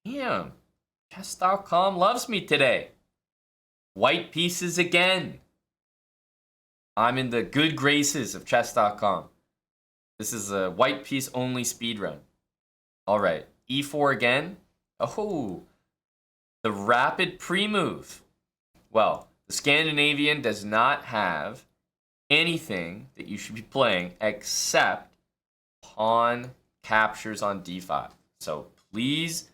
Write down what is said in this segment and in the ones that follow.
Damn. Chess.com loves me today. White pieces again. I'm in the good graces of chess.com. This is a white piece only speedrun. All right, e4 again. Oh, the rapid pre-move. Well, the Scandinavian does not have anything that you should be playing except pawn captures on d5. So please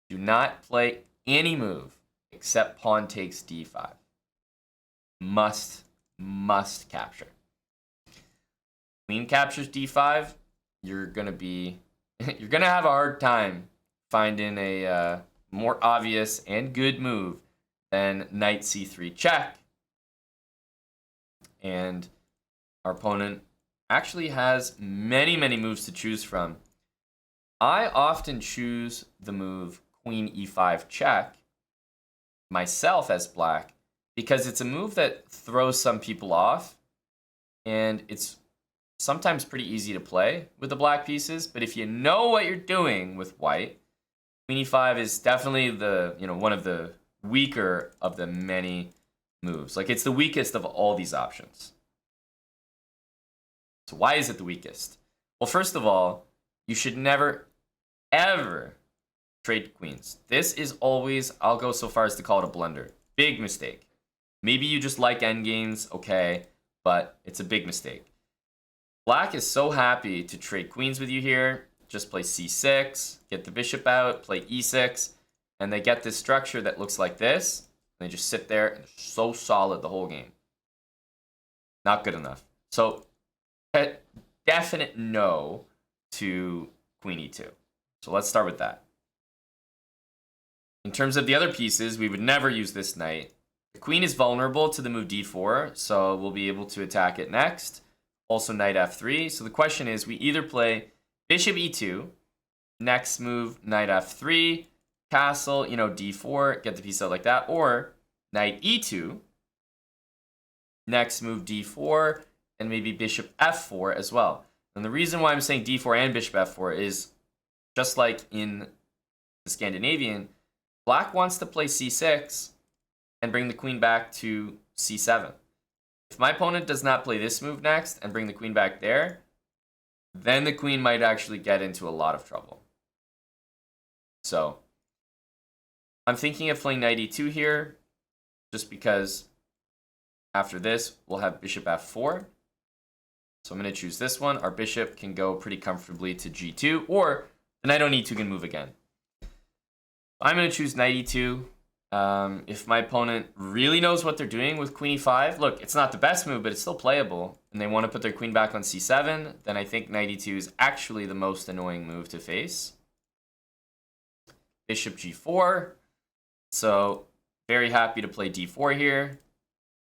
do not play any move except pawn takes d5. Must capture. Queen captures d5, you're gonna have a hard time finding a more obvious and good move than knight c3 check. And our opponent actually has many moves to choose from. I often choose the move queen e5 check myself as black because it's a move that throws some people off, and it's sometimes pretty easy to play with the black pieces. But if you know what you're doing with white, queen e5 is definitely one of the weaker of the many moves. Like, it's the weakest of all these options. So why is it the weakest? Well, first of all, you should never, ever trade queens. This is always, I'll go so far as to call it a blunder. Big mistake. Maybe you just like endgames, okay, but it's a big mistake. Black is so happy to trade queens with you here. Just play c6, get the bishop out, play e6, and they get this structure that looks like this. And they just sit there and they're so solid the whole game. Not good enough. So, definite no to queen e2. So let's start with that. In terms of the other pieces, we would never use this knight. The queen is vulnerable to the move d4, so we'll be able to attack it next. Also knight f3. So the question is, we either play bishop e2, next move knight f3, castle, d4, get the piece out like that, or knight e2, next move d4, and maybe bishop f4 as well. And the reason why I'm saying d4 and bishop f4 is, just like in the Scandinavian, black wants to play c6 and bring the queen back to c7. If my opponent does not play this move next and bring the queen back there, then the queen might actually get into a lot of trouble. So I'm thinking of playing knight e2 here, just because after this, we'll have bishop f4. So I'm going to choose this one. Our bishop can go pretty comfortably to g2, or the knight on e2 can move again. I'm going to choose knight e2. If my opponent really knows what they're doing with queen e5, look, it's not the best move, but it's still playable, and they want to put their queen back on c7, then I think knight e2 is actually the most annoying move to face. Bishop g4. So very happy to play d4 here.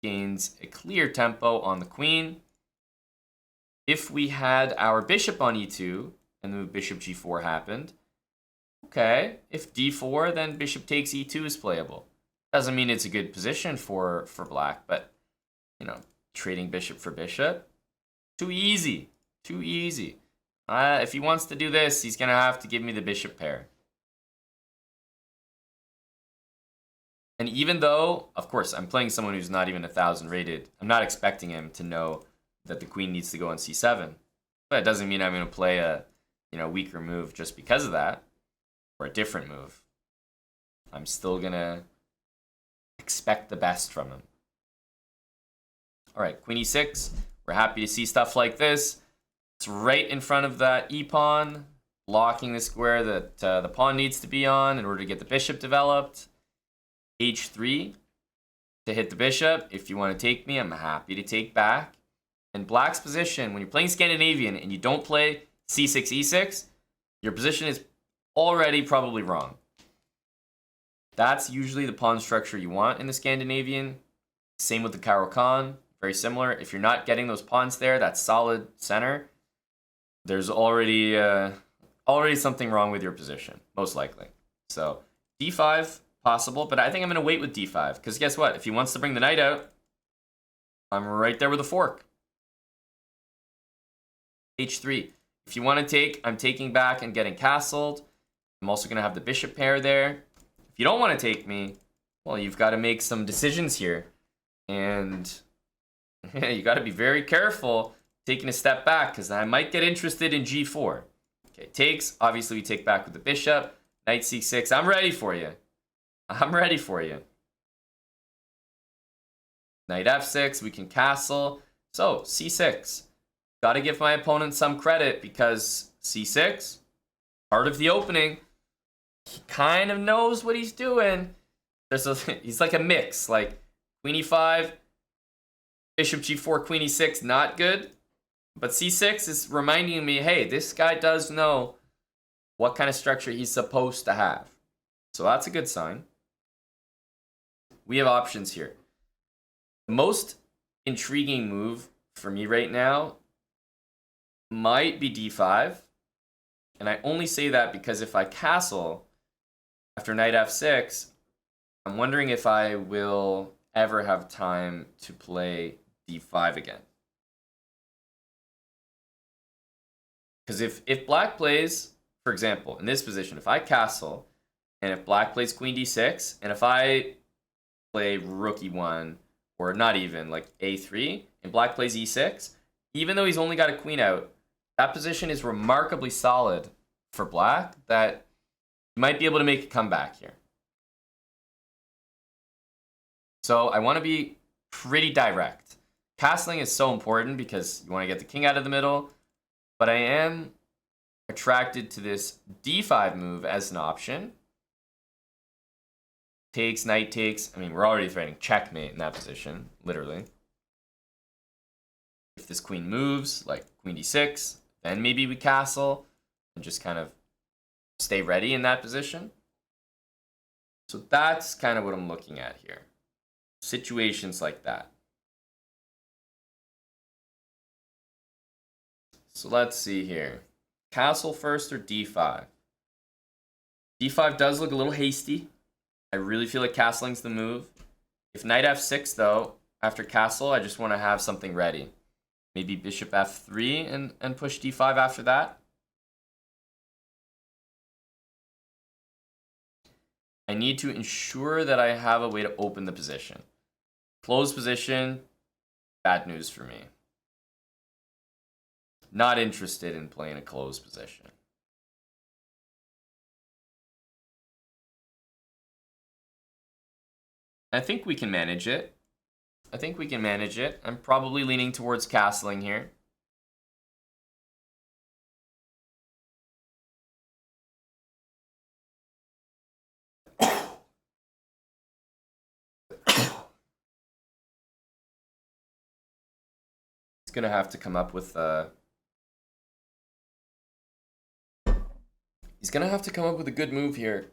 Gains a clear tempo on the queen. If we had our bishop on e2 and the move bishop g4 happened, okay, if d4, then bishop takes e2 is playable. Doesn't mean it's a good position for black, but, trading bishop for bishop, too easy. If he wants to do this, he's going to have to give me the bishop pair. And even though, of course, I'm playing someone who's not even 1,000 rated, I'm not expecting him to know that the queen needs to go on c7. But it doesn't mean I'm going to play a weaker move just because of that, or a different move. I'm still going to expect the best from him. All right, queen e6. We're happy to see stuff like this. It's right in front of that e-pawn, blocking the square that the pawn needs to be on in order to get the bishop developed. h3 to hit the bishop. If you want to take me, I'm happy to take back. And black's position, when you're playing Scandinavian and you don't play c6, e6, your position is already probably wrong. That's usually the pawn structure you want in the Scandinavian. Same with the Caro-Kann, very similar. If you're not getting those pawns there, that solid center, there's already something wrong with your position, most likely. So d5, possible, but I think I'm going to wait with d5, because guess what? If he wants to bring the knight out, I'm right there with a fork. h3. If you want to take, I'm taking back and getting castled. I'm also going to have the bishop pair there. If you don't want to take me, well, you've got to make some decisions here. And you got to be very careful taking a step back, because I might get interested in g4. Okay, takes. Obviously, we take back with the bishop. Knight c6. I'm ready for you. I'm ready for you. Knight f6. We can castle. So, c6. Got to give my opponent some credit, because c6, part of the opening, he kind of knows what he's doing. He's like a mix. Like, queen e5, bishop g4, queen e6, not good. But c6 is reminding me, hey, this guy does know what kind of structure he's supposed to have. So that's a good sign. We have options here. The most intriguing move for me right now might be d5. And I only say that because if I castle after knight f6, I'm wondering if I will ever have time to play d5 again. Because if black plays, for example, in this position, if I castle, and if black plays queen d6, and if I play rook e1, or not even, like a3, and black plays e6, even though he's only got a queen out, that position is remarkably solid for black that you might be able to make a comeback here. So I want to be pretty direct. Castling is so important because you want to get the king out of the middle, but I am attracted to this d5 move as an option. Takes, knight takes. I mean, we're already threatening checkmate in that position, literally. If this queen moves, like queen d6, then maybe we castle and just kind of stay ready in that position. So that's kind of what I'm looking at here. Situations like that. So let's see here. Castle first or d5? d5 does look a little hasty. I really feel like castling's the move. If knight f6, though, after castle, I just want to have something ready. Maybe bishop f3 and push d5 after that. I need to ensure that I have a way to open the position. Closed position, bad news for me. Not interested in playing a closed position. I think we can manage it. I'm probably leaning towards castling here. He's gonna have to come up with He's gonna have to come up with a good move here.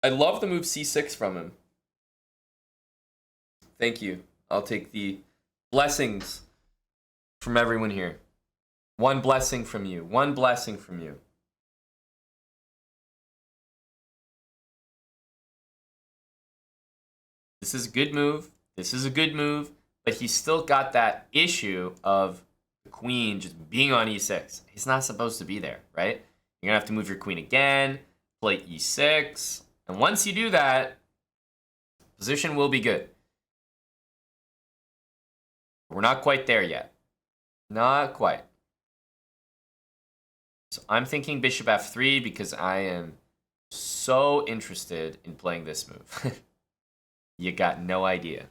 I love the move c6 from him. Thank you. I'll take the blessings from everyone here. One blessing from you. One blessing from you. This is a good move. This is a good move. But he's still got that issue of the queen just being on e6. He's not supposed to be there, right? You're going to have to move your queen again, play e6. And once you do that, position will be good. We're not quite there yet. Not quite. So I'm thinking bishop f3 because I am so interested in playing this move. You got no idea.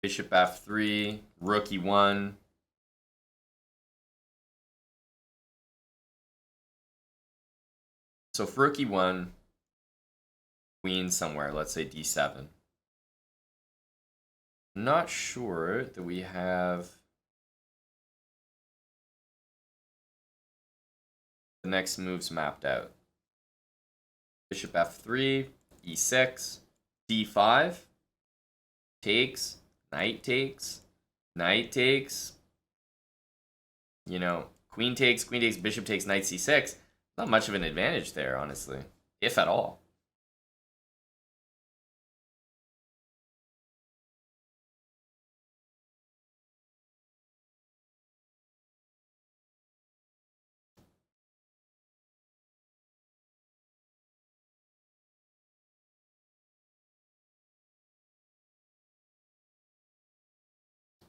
Bishop f3, rook e1. So for rook e1, queen somewhere, let's say d7. Not sure that we have the next moves mapped out. Bishop f3, e6, d5, takes, knight takes, knight takes. You know, queen takes, bishop takes, knight c6. Not much of an advantage there, honestly, if at all.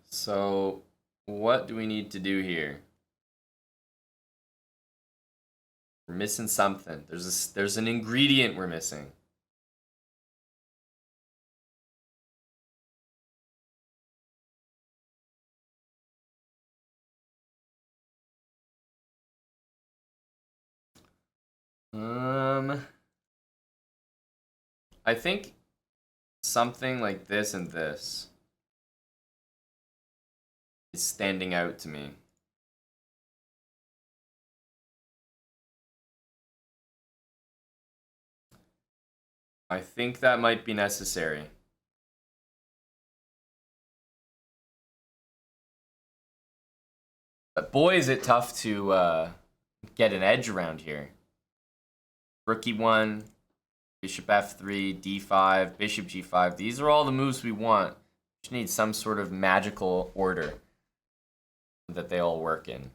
So what do we need to do here? We're missing something. There's an ingredient we're missing. I think something like this and this is standing out to me. I think that might be necessary. But boy, is it tough to get an edge around here. Rook e1, bishop f3, d5, bishop g5. These are all the moves we want. Just need some sort of magical order that they all work in.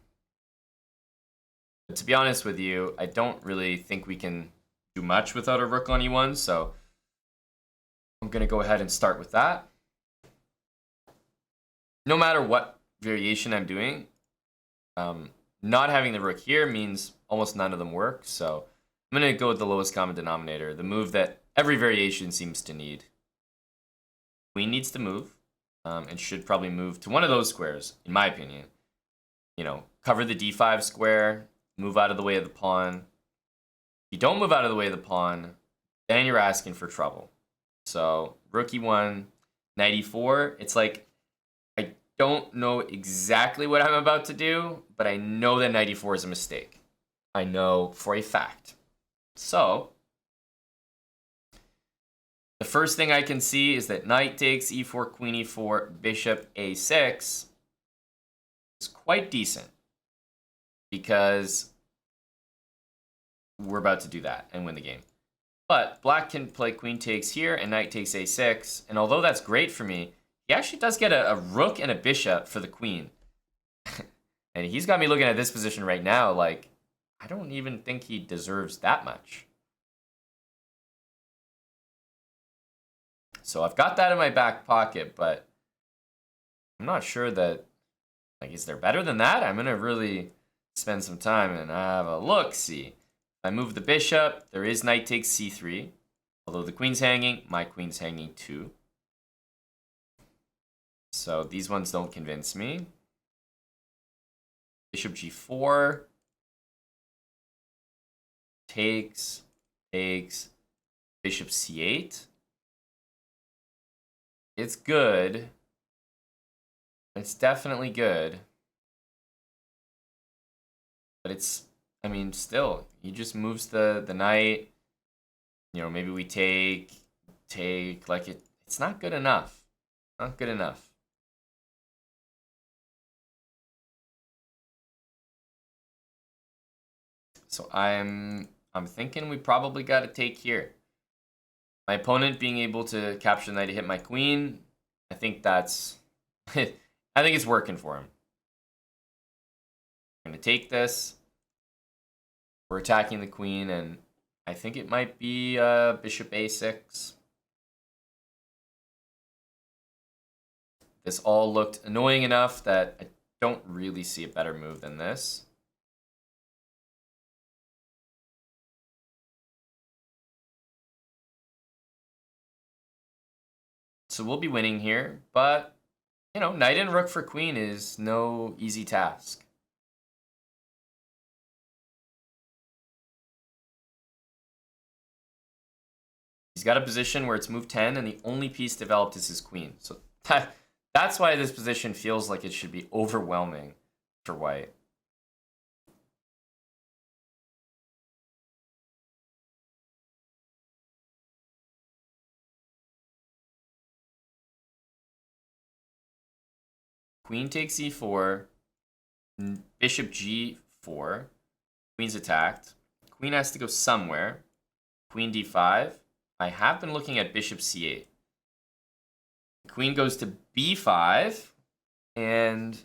But to be honest with you, I don't really think we can do much without a rook on e1, so I'm going to go ahead and start with that. No matter what variation I'm doing, not having the rook here means almost none of them work, so I'm going to go with the lowest common denominator, the move that every variation seems to need. Queen needs to move, and should probably move to one of those squares, in my opinion. You know, cover the d5 square, move out of the way of the pawn. If you don't move out of the way of the pawn, then you're asking for trouble. So, rook e1, knight e4, it's like, I don't know exactly what I'm about to do, but I know that knight e4 is a mistake. I know for a fact. So, the first thing I can see is that knight takes e4, queen e4, bishop a6 is quite decent, because we're about to do that and win the game. But black can play queen takes here and knight takes a6, and although that's great for me, he actually does get a rook and a bishop for the queen. And he's got me looking at this position right now like, I don't even think he deserves that much. So I've got that in my back pocket, but I'm not sure that, like, is there better than that? I'm going to really spend some time and have a look-see. If I move the bishop, there is knight takes c3. Although the queen's hanging, my queen's hanging too. So these ones don't convince me. Bishop g4. Takes. Bishop c8. It's good. It's definitely good. But it's, I mean, still, he just moves the knight. You know, maybe we take, like, it's not good enough. Not good enough. So I'm thinking we probably got to take here. My opponent being able to capture the knight to hit my queen, I think that's, I think it's working for him. I'm going to take this. We're attacking the queen, and I think it might be bishop a6. This all looked annoying enough that I don't really see a better move than this. So we'll be winning here, but, you know, knight and rook for queen is no easy task. He's got a position where it's move 10, and the only piece developed is his queen. So that's why this position feels like it should be overwhelming for white. Queen takes e4, bishop g4, queen's attacked. Queen has to go somewhere. Queen d5. I have been looking at bishop c8. Queen goes to b5, and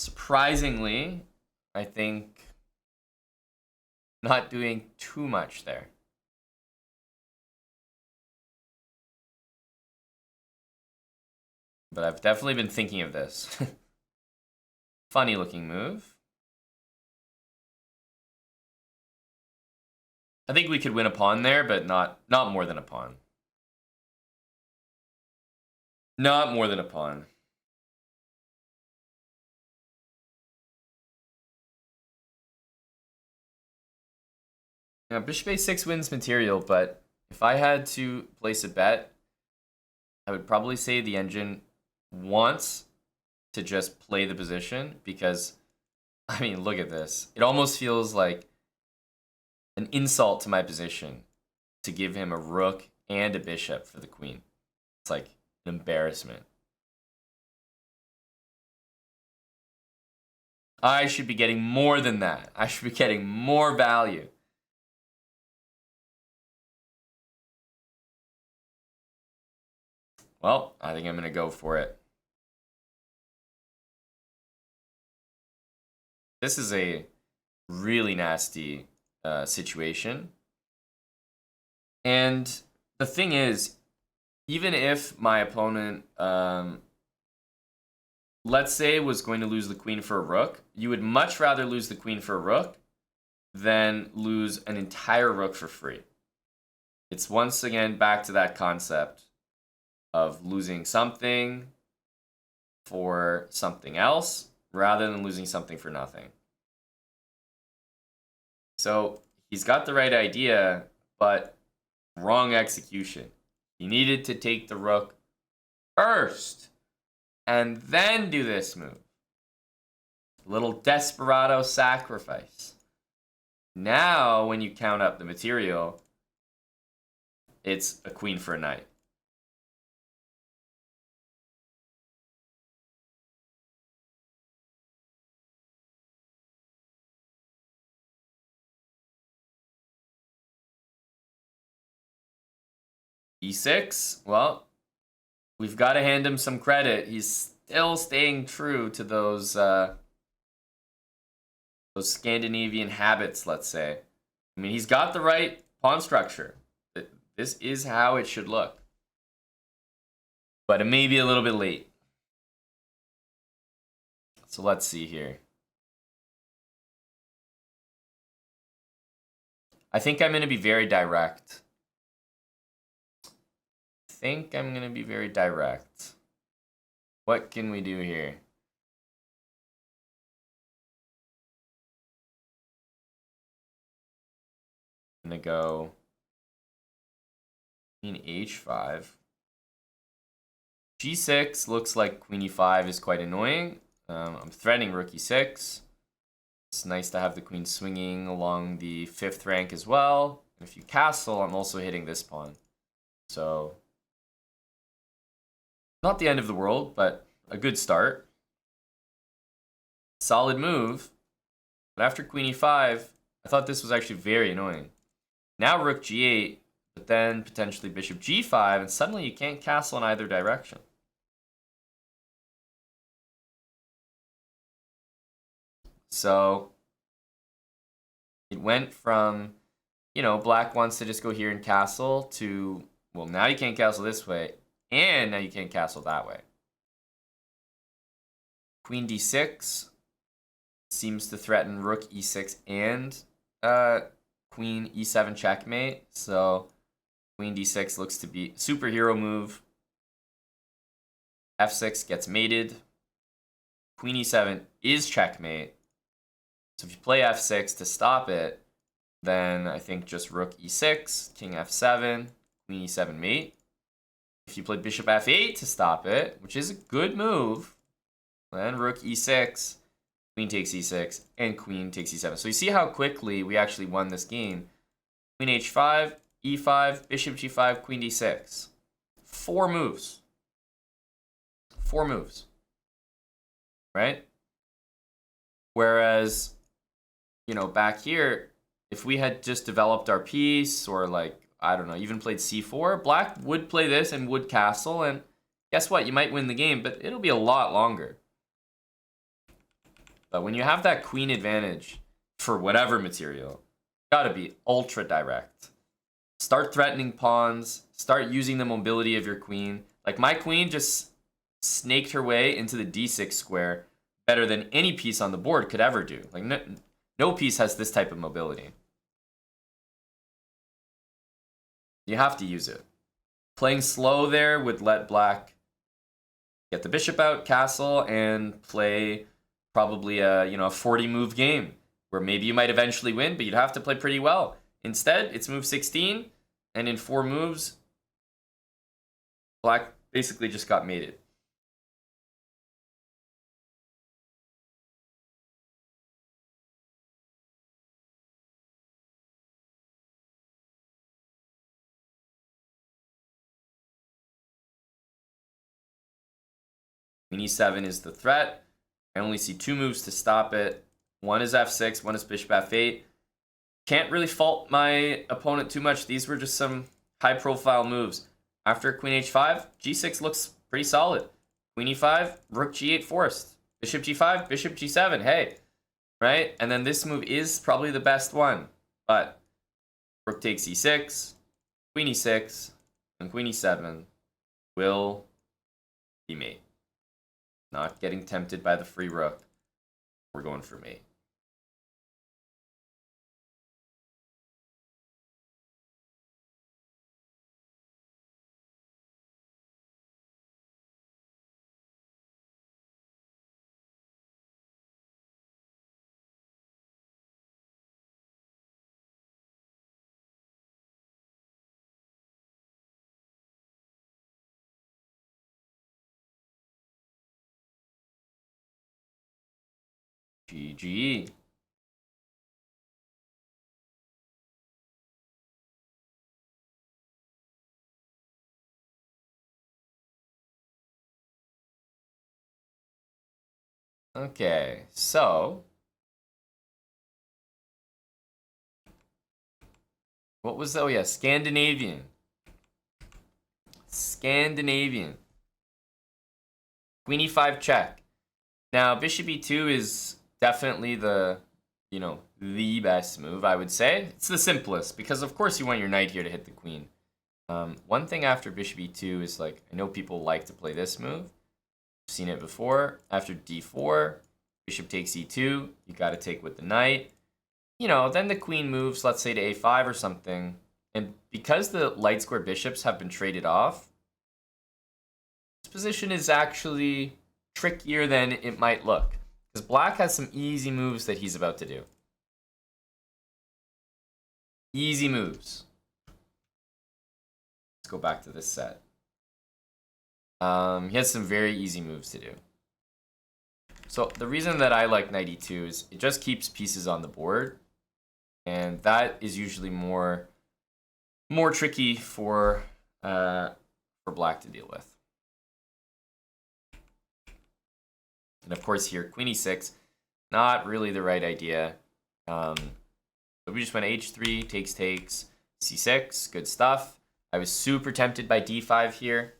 surprisingly, I think not doing too much there. but I've definitely been thinking of this. Funny looking move. I think we could win a pawn there, but not more than a pawn. Not more than a pawn. Yeah, bishop a6 wins material, but if I had to place a bet, I would probably say the engine wants to just play the position because, I mean, look at this. It almost feels like an insult to my position to give him a rook and a bishop for the queen. It's like an embarrassment. I should be getting more than that. I should be getting more value. Well, I think I'm going to go for it. This is a really nasty situation. And the thing is, even if my opponent, let's say, was going to lose the queen for a rook, you would much rather lose the queen for a rook than lose an entire rook for free. It's once again back to that concept of losing something for something else rather than losing something for nothing. So he's got the right idea, but wrong execution. He needed to take the rook first and then do this move. Little desperado sacrifice. Now, when you count up the material, it's a queen for a knight. E6, well, we've got to hand him some credit. He's still staying true to those Scandinavian habits, let's say. I mean, he's got the right pawn structure. This is how it should look. But it may be a little bit late. So let's see here. I think I'm going to be very direct. What can we do here? I'm going to go queen h5. g6 looks like queen e5 is quite annoying. I'm threatening rook e6. It's nice to have the queen swinging along the 5th rank as well. And if you castle, I'm also hitting this pawn. So, not the end of the world, but a good start. Solid move. But after queen e5, I thought this was actually very annoying. Now rook g8, but then potentially bishop g5, and suddenly you can't castle in either direction. So it went from, you know, black wants to just go here and castle to, well, now you can't castle this way, and now you can't castle that way. Queen d6 seems to threaten rook e6 and queen e7 checkmate. So queen d6 looks to be superhero move. f6 gets mated. Queen e7 is checkmate. So if you play f6 to stop it, then I think just rook e6, king f7, queen e7 mate. If you play bishop f8 to stop it, which is a good move, then rook e6, queen takes e6, and queen takes e7. So you see how quickly we actually won this game. Queen h5, e5, bishop g5, queen d6. 4 moves. 4 moves. Right? Whereas, you know, back here, if we had just developed our piece or, like, I don't know, even played c4, black would play this and would castle, and guess what? You might win the game, but it'll be a lot longer. But when you have that queen advantage for whatever material, you gotta be ultra direct. Start threatening pawns, start using the mobility of your queen. Like, my queen just snaked her way into the d6 square better than any piece on the board could ever do. Like, no piece has this type of mobility. You have to use it. Playing slow there would let black get the bishop out, castle, and play probably a 40-move game where maybe you might eventually win, but you'd have to play pretty well. Instead, it's move 16, and in 4 moves, black basically just got mated. Queen e7 is the threat. I only see 2 moves to stop it. One is f6, one is bishop f8. Can't really fault my opponent too much. These were just some high-profile moves. After queen h5, g6 looks pretty solid. Queen e5, rook g8 forced. Bishop g5, bishop g7, hey. Right? And then this move is probably the best one. But rook takes e6, queen e6, and queen e7 will be mate. Not getting tempted by the free rook. We're going for mate. GG. Okay, so what was that? Oh yeah, Scandinavian. Queen e5 check. Now, bishop e2 is definitely the best move, I would say. It's the simplest, because of course you want your knight here to hit the queen. One thing after bishop e2 is, like, I know people like to play this move. I've seen it before. After d4, bishop takes e2. You got to take with the knight. Then the queen moves, let's say, to a5 or something. And because the light square bishops have been traded off, this position is actually trickier than it might look. Because black has some easy moves that he's about to do. Easy moves. Let's go back to this set. He has some very easy moves to do. So the reason that I like knight e2 is it just keeps pieces on the board. And that is usually more tricky for black to deal with. And of course here, queen e6, not really the right idea. So we just went h3, takes, c6, good stuff. I was super tempted by d5 here.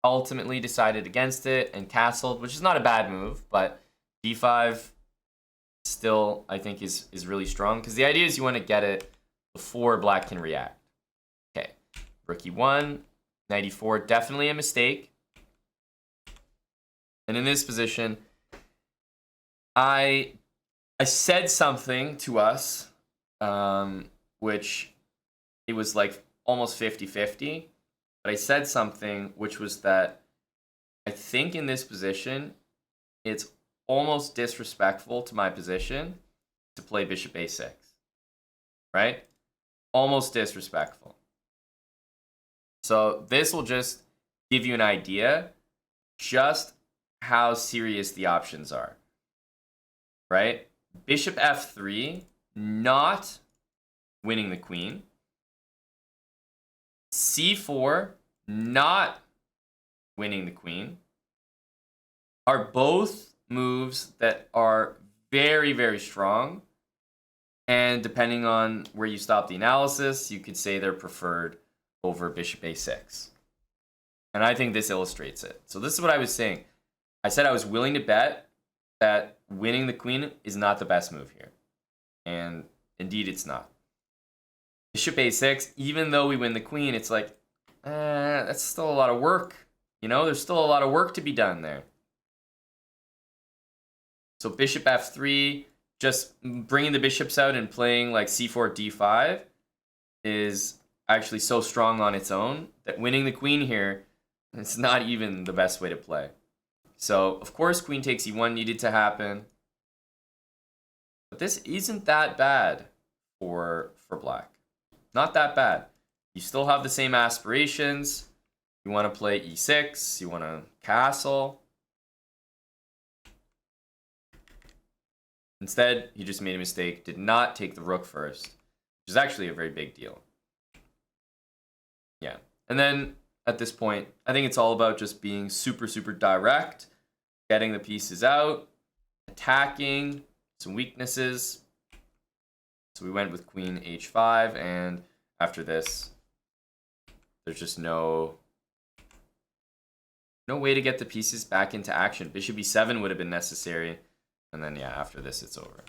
Ultimately decided against it and castled, which is not a bad move, but d5 still, I think, is really strong. Because the idea is you want to get it before black can react. Okay, rook e1, knight e4, definitely a mistake. And in this position, I said something to us, which it was like almost 50-50. But I said something which was that I think in this position, it's almost disrespectful to my position to play bishop a6. Right? Almost disrespectful. So this will just give you an idea just how serious the options are. Right? Bishop f3, not winning the queen. c4, not winning the queen, are both moves that are very, very strong. And depending on where you stop the analysis, you could say they're preferred over bishop a6. And I think this illustrates it. So this is what I was saying. I said I was willing to bet that winning the queen is not the best move here. And indeed, it's not. Bishop a6, even though we win the queen, it's like, that's still a lot of work. You know, there's still a lot of work to be done there. So bishop f3, just bringing the bishops out and playing like c4, d5 is actually so strong on its own that winning the queen here, it's not even the best way to play. So, of course, queen takes e1 needed to happen. But this isn't that bad for black. Not that bad. You still have the same aspirations. You want to play e6. You want to castle. Instead, he just made a mistake. Did not take the rook first, which is actually a very big deal. Yeah. And then at this point, I think it's all about just being super, super direct, getting the pieces out, attacking some weaknesses. So we went with queen h5, and after this, there's just no way to get the pieces back into action. Bishop e7 would have been necessary, and then yeah, after this, it's over.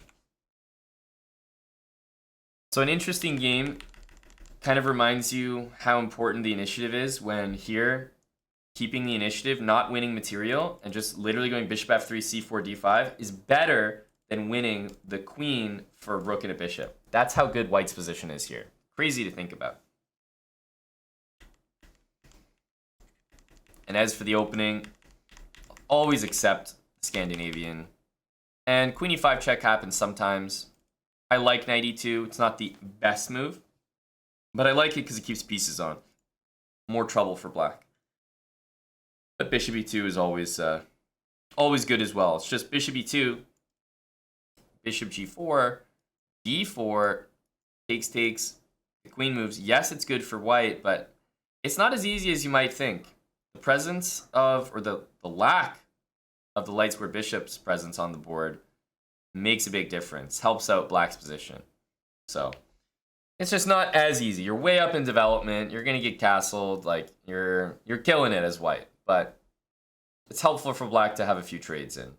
So an interesting game kind of reminds you how important the initiative is when here, keeping the initiative, not winning material, and just literally going bishop f3, c4, d5 is better than winning the queen for a rook and a bishop. That's how good white's position is here. Crazy to think about. And as for the opening, always accept Scandinavian. And queen e5 check happens sometimes. I like knight e2. It's not the best move, but I like it because it keeps pieces on. More trouble for black. But bishop e2 is always good as well. It's just bishop e2, bishop g4, d4, takes, the queen moves. Yes, it's good for white, but it's not as easy as you might think. The presence of, or the lack of the light square bishop's presence on the board makes a big difference, helps out black's position. So it's just not as easy. You're way up in development. You're going to get castled. Like, you're killing it as white. But it's helpful for black to have a few trades in.